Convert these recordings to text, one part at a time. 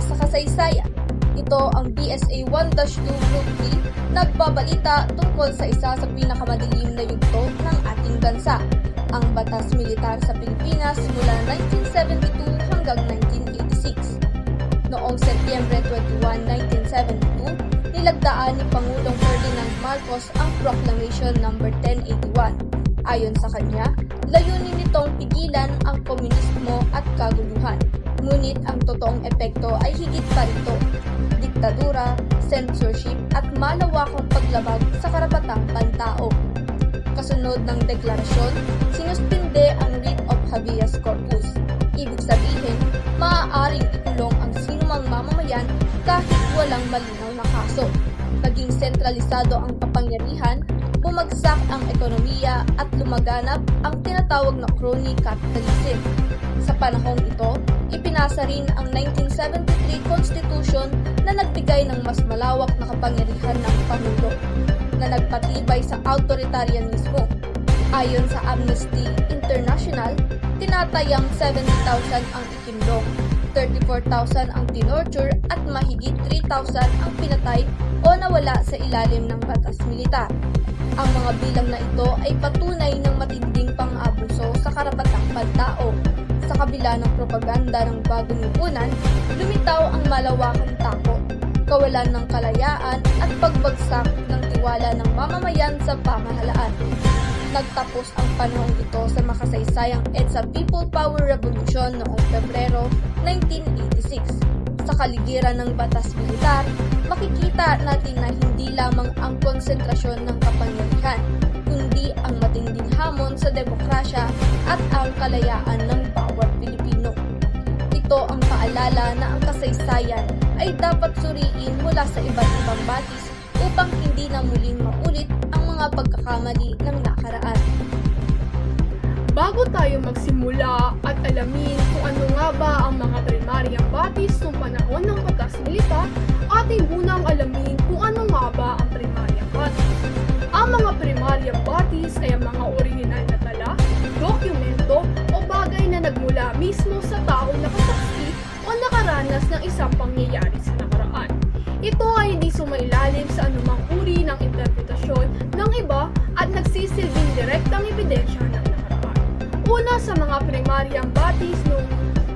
sa kasaysayan. Ito ang BSA 1-2 Group 3 nagbabalita tungkol sa isa sa pinakamadilim na yugto ng ating bansa, ang Batas Militar sa Pilipinas mula 1972 hanggang 1986. Noong Setyembre 21, 1972, nilagdaan ni Pangulong Ferdinand Marcos ang Proclamation No. 1081. Ayon sa kanya, layunin nitong pigilan ang komunismo at kaguluhan. Ngunit ang totoong epekto ay higit pa rito: diktadura, censorship at malawakang paglabag sa karapatang pantao. Kasunod ng deklarasyon, sinuspinde ang writ of habeas corpus. Ibig sabihin, maaaring ikulong ang sinumang mamamayan kahit walang malinaw na kaso. Naging sentralisado ang kapangyarihan, bumagsak ang ekonomiya at lumaganap ang tinatawag na crony capitalism. Sa panahong ito, ipinasa rin ang 1973 Constitution na nagbigay ng mas malawak na kapangyarihan ng Pangulo, na nagpatibay sa authoritarianismo. Ayon sa Amnesty International, tinatayang 70,000 ang ikinlong, 34,000 ang tinorture at mahigit 3,000 ang pinatay o nawala sa ilalim ng batas militar. Ang mga bilang na ito ay patunay ng matinding pang-abuso sa karapatang pantao. Sa kabila ng propaganda ng bagong lipunan, lumitaw ang malawakang takot, kawalan ng kalayaan at pagbagsak ng tiwala ng mamamayan sa pamahalaan. Nagtapos ang panahong ito sa makasaysayang EDSA People Power Revolution noong Pebrero 1986. Sa kaligiran ng batas militar, makikita natin na hindi lamang ang konsentrasyon ng kapangyarihan, kundi ang matinding hamon sa demokrasya at ang kalayaan ng bawat Pilipino. Ito ang paalala na ang kasaysayan ay dapat suriin mula sa iba't ibang batis upang hindi na muling maulit ang mga pagkakamali ng nakaraan. Bago tayo magsimula at alamin kung ano nga ba ang mga primaryang batis noong panahon ng batas militar, ating munang alamin kung ano nga ba ang primaryang batis. Ang mga primaryang batis ay ang mga orihinal na tala, dokumento o bagay na nagmula mismo sa taong nakasaksi o nakaranas ng isang pangyayari sa nakaraan. Ito ay hindi sumailalim sa anumang uri ng interpretasyon ng iba at nagsisilbing direktang ebidensya ng nakaraan. Una sa mga primaryang batis ng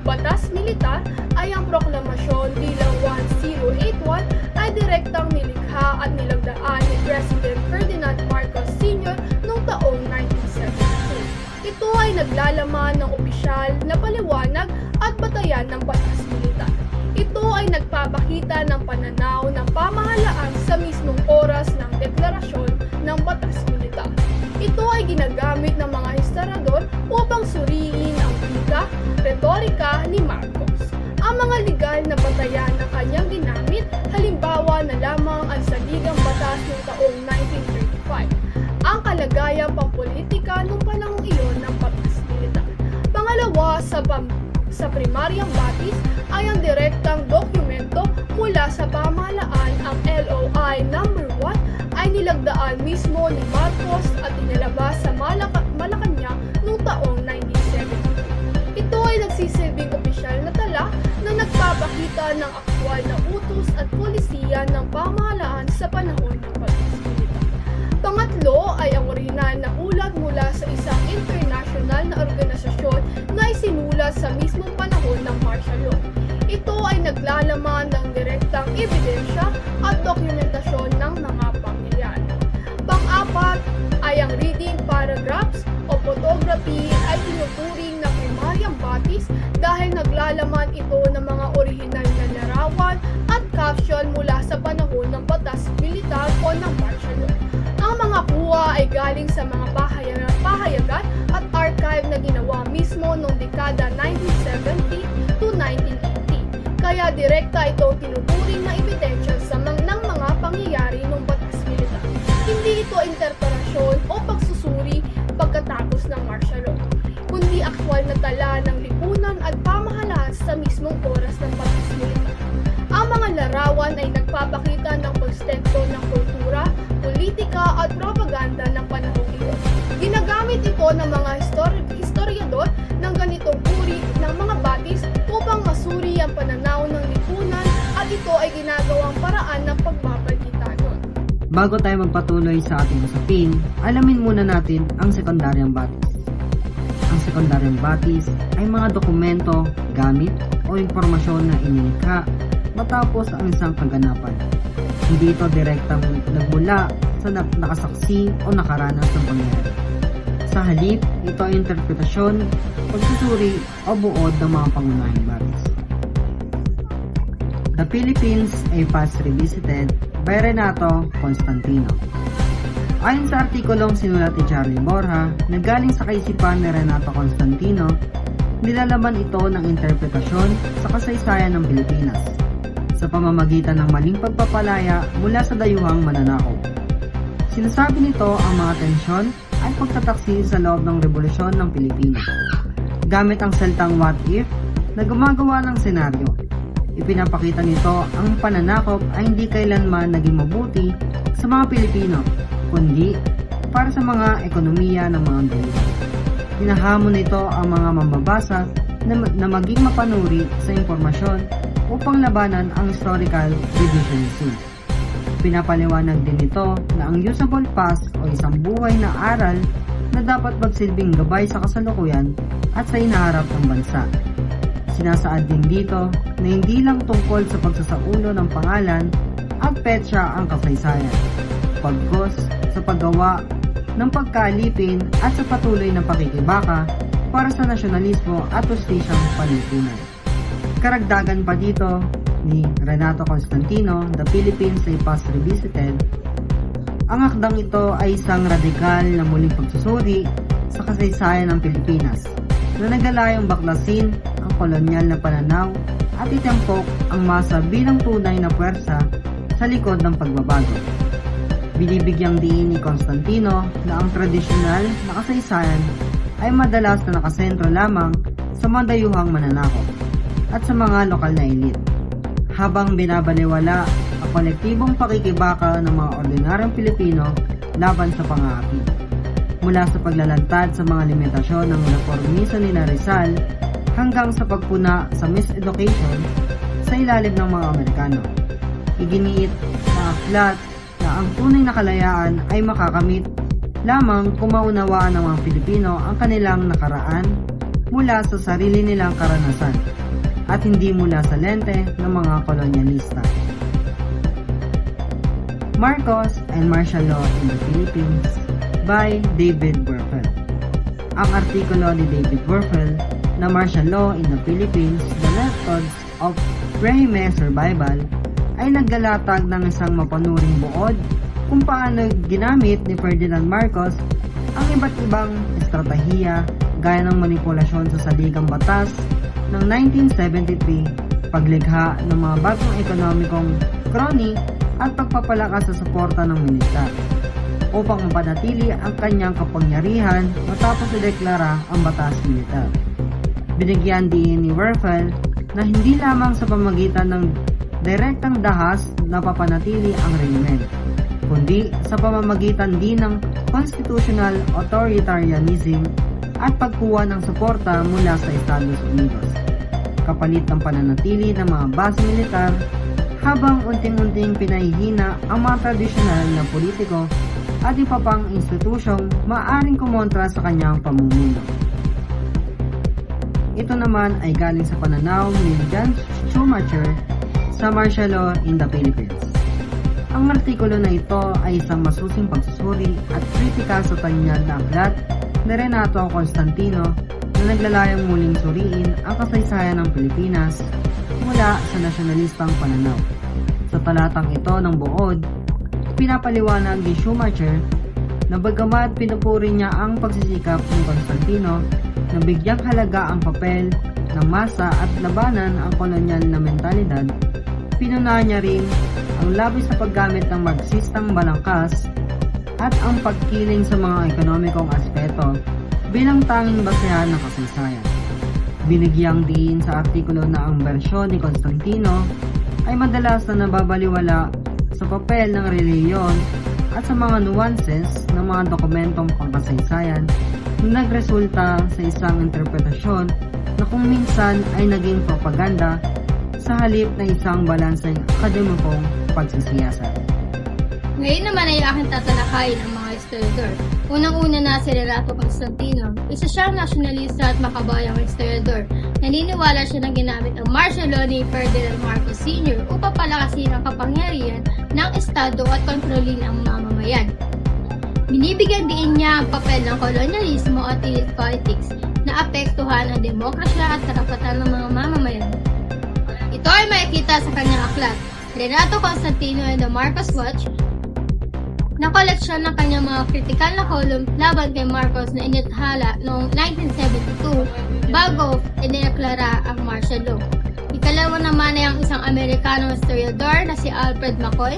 batas militar ay ang Proklamasyon bilang 1081 ay direktang nilikha at nilagdaan ni President Ferdinand Marcos Sr. noong taong 1972. Ito ay naglalaman ng opisyal na paliwanag at batayan ng batas militar. Ito ay nagpapakita ng pananaw ng pamahalaan sa mismong oras ng deklarasyon ng batas militar. Ito ay ginagamit ng mga historiador upang suriin ang wika, retorika ni Marcos. Ang mga legal na batayan na kanyang ginamit, halimbawa na lamang ang saligang batas noong taong 1935, ang kalagayang pampolitika noong panahong iyon ng batas militar. Pangalawa, sa primaryang batis ay ang direktang dokumento mula sa pamahalaan. Ang LOI No. 1 ay nilagdaan mismo ni Marcos at inilabas sa Malacanang noong taong 1970. Ito ay nagsisilbing opisyal na tala na nagpapakita ng aktwal na utos at polisiya ng pamahalaan sa panahon ng batas militar. Pangatlo ay ang orihinal na ulat mula sa isang international na organisasyon na isinulat sa mismong panahon ng martial law. Ito ay naglalaman ng direktang ebidensya at dokumentasyon ng mga pangyayari. Pang-apat ay ang reading paragraphs o photography ay tinuturing na primaryang batis dahil naglalaman ito ng mga orihinal na larawan at caption mula sa panahon ng batas militar o ng martial law. Ang mga kuha ay galing sa mga pahayagan at archive na ginawa mismo noong dekada 1970 to 1980. Kaya direkta ito tinuturing na ebidensya ng mga pangyayari ng batas militar. Hindi ito interpretasyon o pagsusuri pagkatapos ng martial law, kundi aktwal na tala ng lipunan at pamahalaan sa mismong oras ng batas militar. Ang mga larawan ay nagpapakita ng konteksto ng kultura, politika at propaganda ng panahong iyon. Ginagamit ito ng mga historiador ng ganitong uri ng mga batis upang masuri ang pananaw ng lipunan Bago tayo magpatuloy sa ating usapin, alamin muna natin ang sekundaryang batis. Ang sekundaryang batis ay mga dokumento, gamit o impormasyon na inilikha matapos ang isang kaganapan. Hindi ito direktang nagmula sa nakasaksi o nakaranas ng pangyayari. Sa halip, ito ay interpretasyon, pagsusuri o buod ng mga pangunahing batis. The Philippines a Past Revisited by Renato Constantino. Ayon sa artikulong sinulat ni Charlie Borja na galing sa kaisipan ni Renato Constantino, nilalaman ito ng interpretasyon sa kasaysayan ng Pilipinas sa pamamagitan ng maling pagpapalaya mula sa dayuhang mananakop. Sinasabi nito ang mga tensyon at pagtataksi sa loob ng Rebolusyon ng Pilipinas. Gamit ang salitang what if na gumagawa ng senaryo, ipinapakita nito ang pananakop ay hindi kailanman naging mabuti sa mga Pilipino, kundi para sa mga ekonomiya ng mga dayuhan. Hinahamon nito ang mga mambabasa na maging mapanuri sa impormasyon upang labanan ang historical revisionism. Pinapaliwanag din ito na ang usable past o isang buhay na aral na dapat magsilbing gabay sa kasalukuyan at sa hinaharap ng bansa. Sinasaad din dito na hindi lang tungkol sa pagsasaulo ng pangalan at petsa ang kasaysayan, pagkos sa paggawa ng pagkalipin at sa patuloy ng pakikibaka para sa nasyonalismo at hustisyang panlipunan. Karagdagan pa dito ni Renato Constantino, The Philippines a Past Revisited, ang akdang ito ay isang radikal na muling pagsusuri sa kasaysayan ng Pilipinas na nagalayong baklasin ang kolonyal na pananaw at itempok ang masa bilang tunay na puwersa sa likod ng pagbabago. Binibigyang diin ni Constantino na ang tradisyonal na kasaysayan ay madalas na nakasentro lamang sa mga dayuhang mananakop at sa mga lokal na elite, habang binabaliwala ang kolektibong pakikibaka ng mga ordinaryong Pilipino laban sa pang-aapi. Mula sa paglalantad sa mga limitasyon ng reformismo ni Rizal hanggang sa pagpuna sa miseducation sa ilalim ng mga Amerikano. Iginiit na aklat na ang tunay na kalayaan ay makakamit lamang kung maunawaan ng mga Pilipino ang kanilang nakaraan mula sa sarili nilang karanasan at hindi mula sa lente ng mga kolonyalista. Marcos and Martial Law in the Philippines by David Werfel. Ang artikulo ni David Werfel na Martial Law in the Philippines, The Methods of Regime Survival ay naglalatag ng isang mapanuring buod kung paano ginamit ni Ferdinand Marcos ang iba't ibang estratehiya gaya ng manipulasyon sa saligang batas ng 1973, paglikha ng mga bagong ekonomikong kroni at pagpapalakas sa suporta ng militar upang mapanatili ang kanyang kapangyarihan matapos ideklara ang batas militar. Binigyan din ni Werfel na hindi lamang sa pamagitan ng direktang dahas na papanatili ang rehimen, kundi sa pamamagitan din ng constitutional authoritarianism at pagkuha ng suporta mula sa Estados Unidos, kapalit ng pananatili ng mga base militar habang unting-unting pinahihina ang mga tradisyonal na politiko at iba pang institusyong maaaring kumontra sa kanyang pamumuno. Ito naman ay galing sa pananaw ni John Schumacher sa Martial Law in the Philippines. Ang artikulo na ito ay isang masusing pagsusuri at kritika sa tanyag na aklat ni Renato Constantino na naglalayong muling suriin ang kasaysayan ng Pilipinas mula sa nasyonalistang pananaw. Sa talatang ito ng buod, pinapaliwanag ni Schumacher na bagamat pinupuri niya ang pagsisikap ni Constantino na bigyang halaga ang papel ng masa at labanan ang kolonyal na mentalidad, pinuna niya rin ang labis na paggamit ng marxistang balangkas at ang pagkiling sa mga ekonomikong aspeto bilang tanging basehan ng kasaysayan. Binigyang diin sa artikulo na ang bersyon ni Constantino ay madalas na nababaliwala sa papel ng relihiyon at sa mga nuances ng mga dokumentong pangkasaysayan na nagresulta sa isang interpretasyon na kung minsan ay naging propaganda sa halip na isang balanseng akademikong pagsisiyasat. Ngayon naman ay aking tatalakayin ang mga historiador. Unang-una na si Renato Constantino. Isa siyang nasyonalista at makabayang historiador. Naniniwala siya na ginamit ang martial law ni Ferdinand Marcos Sr. upang palakasin ang kapangyarihan ng Estado at kontrolin ang mamamayan. Binibigyan din niya ang papel ng kolonyalismo at elite politics na apektuhan ang demokrasya at karapatan ng mga mamamayan. Ito ay makikita sa kanyang aklat, Renato Constantino and the Marcos Watch, na koleksyon ng kanyang mga kritikal na kolum laban kay Marcos na inithala noong 1972 bago idineklara ang martial law. Ikalawa naman ay ang isang Amerikanong historiador na si Alfred McCoy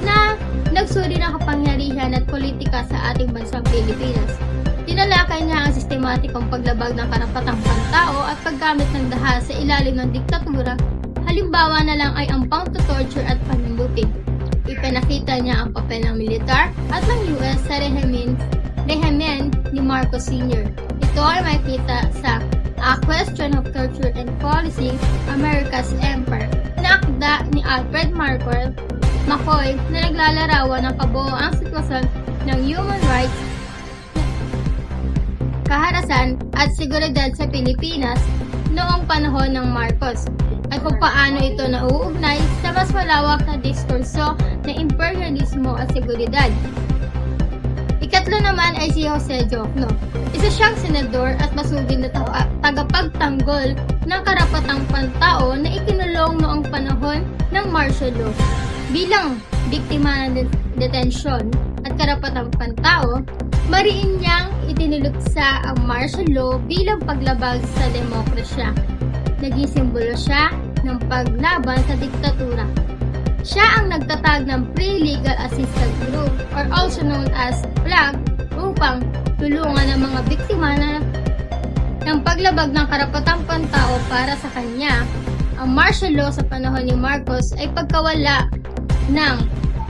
na nagsuri ng kapangyarihan at politika sa ating bansang Pilipinas. Tinalakay niya ang sistematikong paglabag ng karapatang pantao at paggamit ng dahas sa ilalim ng diktatura. Halimbawa na lang ay ang pang-torture at panundutin. Ipinakita niya ang papel ng militar at ng US sa rehimen ni Marcos Sr. Ito ay makikita sa A Question of Torture and Policy, America's Empire, na akda ni Alfred McCoy na naglalarawan ng kabuoang sitwasyon ng human rights, kaharasan at seguridad sa Pilipinas noong panahon ng Marcos at kung paano ito nauugnay sa mas malawak na diskurso ng imperialismo at seguridad. Ikatlo naman ay si Jose Diokno. Isa siyang senador at masugid na tagapagtanggol ng karapatang pantao na ikinulong noong panahon ng martial law. Bilang biktima ng detensyon at karapatang pantao, mariin niyang itinulugsa ang martial law bilang paglabag sa demokrasya. Naging simbolo siya ng paglaban sa diktatura. Siya ang nagtatag ng Pre-Legal Assistance Group or also known as PLAG upang tulungan ang mga biktima ng paglabag ng karapatang pantao para sa kanya. Ang martial law sa panahon ni Marcos ay pagkawala ng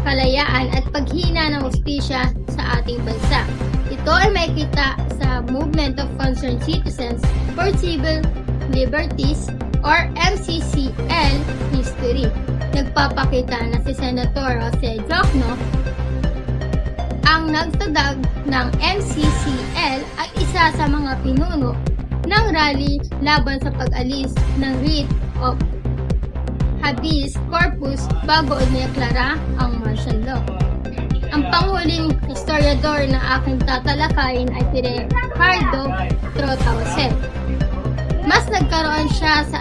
kalayaan at paghina ng hustisya sa ating bansa. Ito ay makikita sa Movement of Concerned Citizens for Civil Liberties or MCCL history. Nagpapakita na si Senator Jose Diokno ang nagtadag ng MCCL ay isa sa mga pinuno ng rally laban sa pag-alis ng writ of habeas corpus bago ineklara ang martial law. Ang panghuling historiador na aking tatalakayin ay si Ricardo Trotauset. Mas nagkaroon siya sa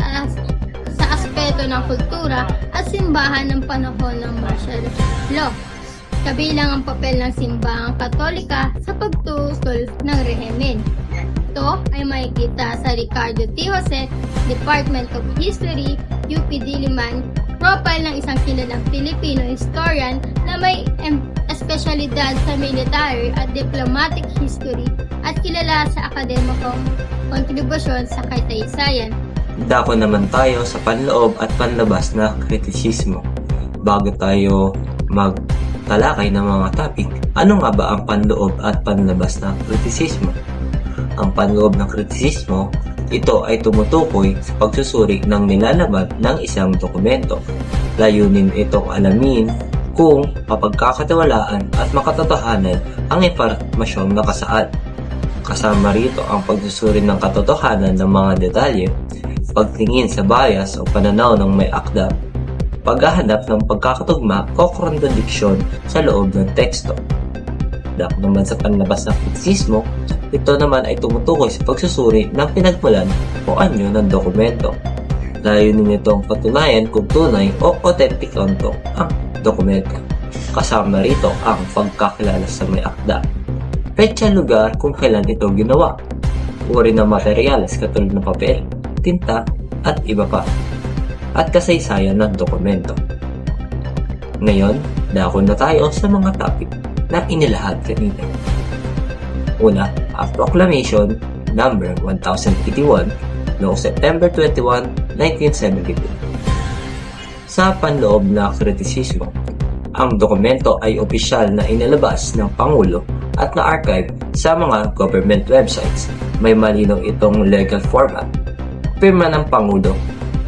aspeto ng kultura at simbahan ng panahon ng martial law, kabilang ang papel ng simbahang Katolika sa pagtutol ng rehimen. Ito ay makikita sa Ricardo T. Jose, Department of History, UP Diliman, profile ng isang kilalang Filipino historian na may espesyalidad sa military at diplomatic history at kilala sa akademikong kontribusyon sa kasaysayan. Dako naman tayo sa panloob at panlabas na kritisismo. Bago tayo magtalakay ng mga topic, ano nga ba ang panloob at panlabas na kritisismo? Ang panloob ng kritisismo, ito ay tumutukoy sa pagsusuri ng nilalaban ng isang dokumento. Layunin itong alamin kung mapagkakatiwalaan at makatotohanan ang impormasyong nakasaad. Kasama rito ang pagsusuri ng katotohanan ng mga detalye, pagtingin sa bias o pananaw ng may akda, paghahanap ng pagkakatugma o kontradiksyon sa loob ng teksto. Dahil naman sa panlabas ng kritisismo, ito naman ay tumutukoy sa pagsusuri ng pinagmulan o anyo ng dokumento. Layunin nitong patunayan kung tunay o authentic ang dokumento. Kasama rito ang pagkakilala sa may akda, petsa lugar kung kailan ito ginawa, uri ng materyales katulad ng papel, tinta, at iba pa, at kasaysayan ng dokumento. Ngayon, dako na tayo sa mga topic na inilahad kanina. Una, ang Proclamation number 1081 noong September 21, 1972. Sa panloob na kritisismo, ang dokumento ay opisyal na inilabas ng Pangulo at na-archive sa mga government websites. May malinaw itong legal format, pirma ng Pangulo,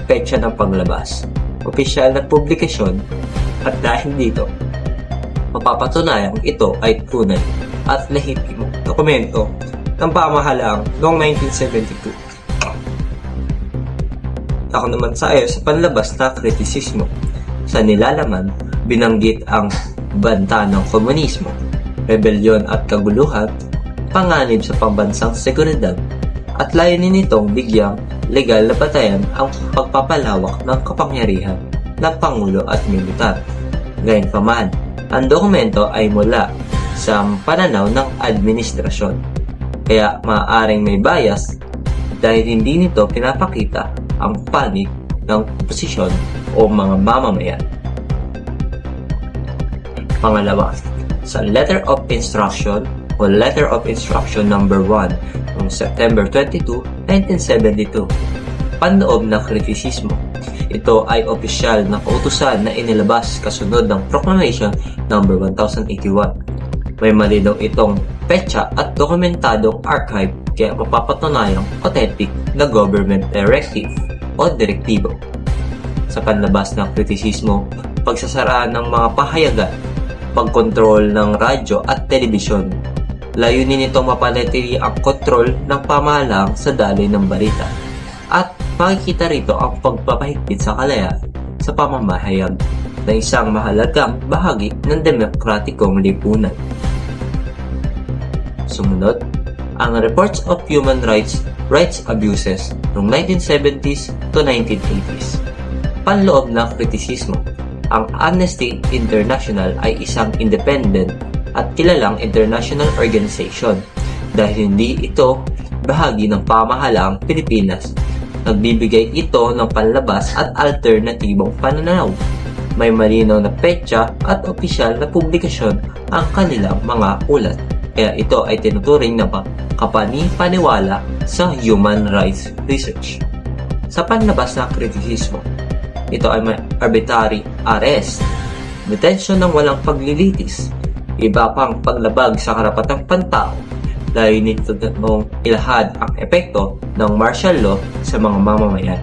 petsa ng paglabas, opisyal na publikasyon, at dahil dito, mapapatunayang ito ay tunay at lehitimong dokumento ng pamahalaan noong 1972. Ako naman tayo sa panlabas na kritisismo. Sa nilalaman, binanggit ang banta ng komunismo, rebelyon at kaguluhan, panganib sa pambansang seguridad, at layunin nitong bigyang legal na batayan ang pagpapalawak ng kapangyarihan ng Pangulo at Militar. Gayunpaman, ang dokumento ay mula sa pananaw ng administrasyon, kaya maaaring may bias dahil hindi nito pinapakita ang panig ng posisyon o mga mamamayan. Pangalawa, sa Letter of Instruction o Letter of Instruction number 1 noong September 22, 1972, panloob ng kritisismo. Ito ay opisyal na kautusan na inilabas kasunod ng Proclamation number 1081. May malinaw itong petsa at dokumentadong archive kaya mapapatunayang authentic na government directive o direktibo. Sa panlabas ng kritisismo, pagsasaraan ng mga pahayagan, pagkontrol ng radyo at telebisyon. Layunin nitong mapanatili ang kontrol ng pamahalaan sa daloy ng balita at makikita rito ang pagpapahigpit sa kalayaan sa pamamahayag na isang mahalagang bahagi ng demokratikong lipunan. Sumunod, ang Reports of Human Rights Abuses noong 1970s to 1980s. Panloob ng kritisismo. Ang Amnesty International ay isang independent at kilalang international organization dahil hindi ito bahagi ng pamahalaang Pilipinas. Nagbibigay ito ng panlabas at alternatibong pananaw. May malinaw na petsa at opisyal na publikasyon ang kanilang mga ulat. Kaya ito ay tinuturing na kapani-paniwala sa human rights research. Sa panlabas ng kritisismo, ito ay may arbitrary arrest, detention ng walang paglilitis, iba pang paglabag sa karapatang pantao, layunin nito mong ilahad ang epekto ng martial law sa mga mamamayan.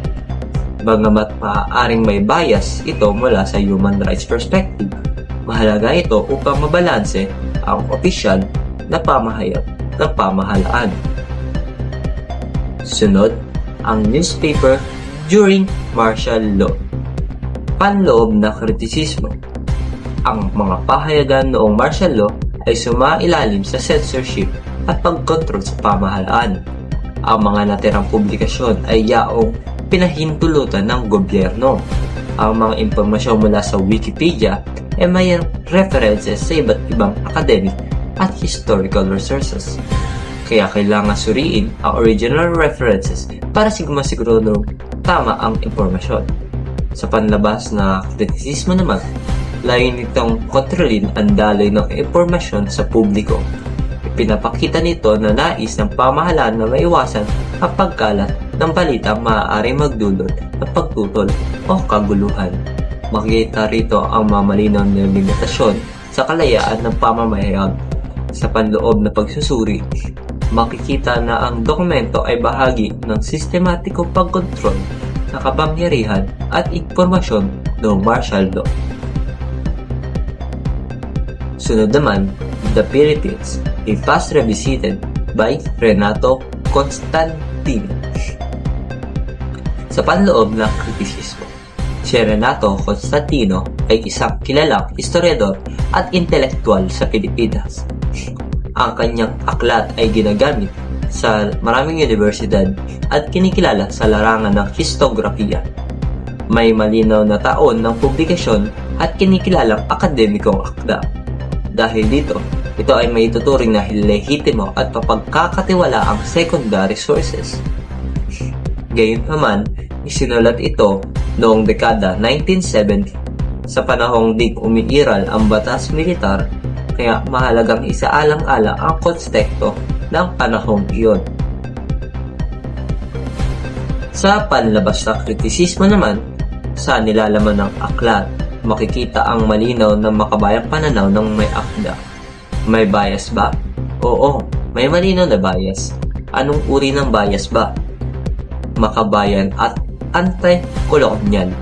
Bagamat maaaring may bias ito mula sa human rights perspective, mahalaga ito upang mabalanse ang opisyal na pamahayag ng pamahalaan. Sunod, ang newspaper during martial law. Panloob na kritisismo. Ang mga pahayagan noong martial law ay sumailalim sa censorship at pagkontrol sa pamahalaan. Ang mga natirang publikasyon ay yaong pinahintulutan ng gobyerno. Ang mga impormasyon mula sa Wikipedia ay may references sa iba't ibang academic at historical resources. Kaya kailangan suriin ang original references para siguro tama ang impormasyon. Sa panlabas na kritisismo naman, layunin nitong kontrolin ang daloy ng impormasyon sa publiko. Ipinapakita nito na nais ng pamahalaan na maiwasan ang pagkalat ng balitang maaaring magdulot ng pagtutol o kaguluhan. Makikita rito ang mamalinaw na limitasyon sa kalayaan ng pamamayag. Sa panloob na pagsusuri, makikita na ang dokumento ay bahagi ng sistematikong pagkontrol sa kapangyarihan at impormasyon ng martial law. Sunod naman, The Philippines, a past revisited by Renato Constantino. Sa panloob ng kritisismo, si Renato Constantino ay isang kilalang historiador at intelektual sa Pilipinas. Ang kanyang aklat ay ginagamit sa maraming universidad at kinikilala sa larangan ng histografiya. May malinaw na taon ng publikasyon at kinikilalang akademikong akda. Dahil dito, ito ay may tuturing na lehitimo at mapagkakatiwala ang secondary sources. Gayunpaman, isinulat ito noong dekada 1970 sa panahong di umiiral ang batas militar, kaya mahalagang isaalang-ala ang konteksto ng panahong iyon. Sa panlabas na kritisismo naman, sa nilalaman ng aklat, makikita ang malinaw na makabayang pananaw ng may akda. May bias ba? Oo, may malinaw na bias. Anong uri ng bias ba? Makabayan at anti-kolonyal,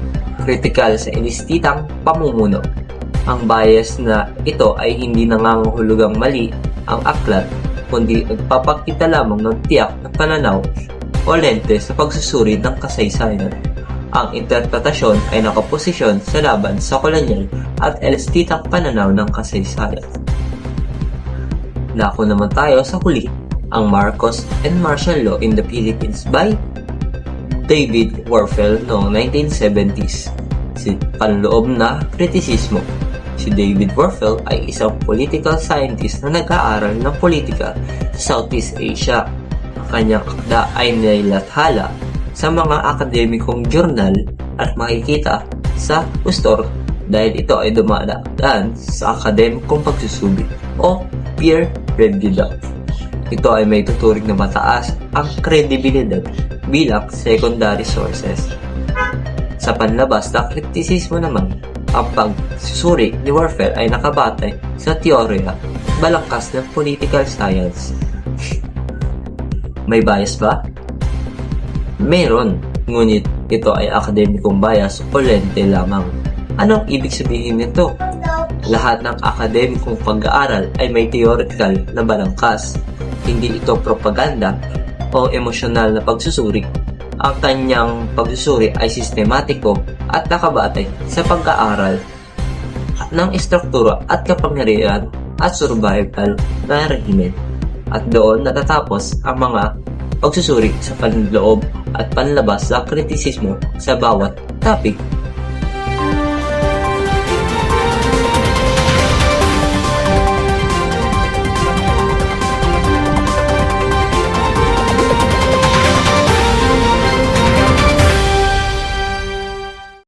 kritikal sa inistitang pamumuno, Ang bias na ito ay hindi nangangahulugang mali ang aklat, kundi nagpapakita lamang ng tiyak na pananaw o lente sa pagsusuri ng kasaysayan. Ang interpretasyon ay nakaposisyon sa laban sa kolonyal at elitistang pananaw ng kasaysayan. Dako naman tayo sa huli, ang Marcos and Martial Law in the Philippines by David Warfel noong 1970s. Si panloob na kritisismo. Si David Warfel ay isang political scientist na nag-aaral ng politika sa Southeast Asia. Ang kanyang akda ay nilathala sa mga akademikong journal at makikita sa Ustor dahil ito ay dumadaan sa akademikong pagsusuri o peer review. Ito ay may tuturing na mataas ang kredibilidad bilang secondary sources. Sa panlabas na kritisismo naman, ang pagsusuri ni Warfel ay nakabatay sa teorya balangkas ng political science. May bias ba? Meron, ngunit ito ay akademikong bias o lente lamang. Anong ibig sabihin nito? Lahat ng akademikong pag-aaral ay may theoretical na balangkas. Hindi ito propaganda o emosyonal na pagsusuri. Ang kanyang pagsusuri ay sistematiko at nakabatay sa pag-aaral ng istruktura at kapangyarihan at survival na rehimen. At doon natatapos ang mga pagsusuri sa panloob at panlabas sa kritisismo sa bawat topic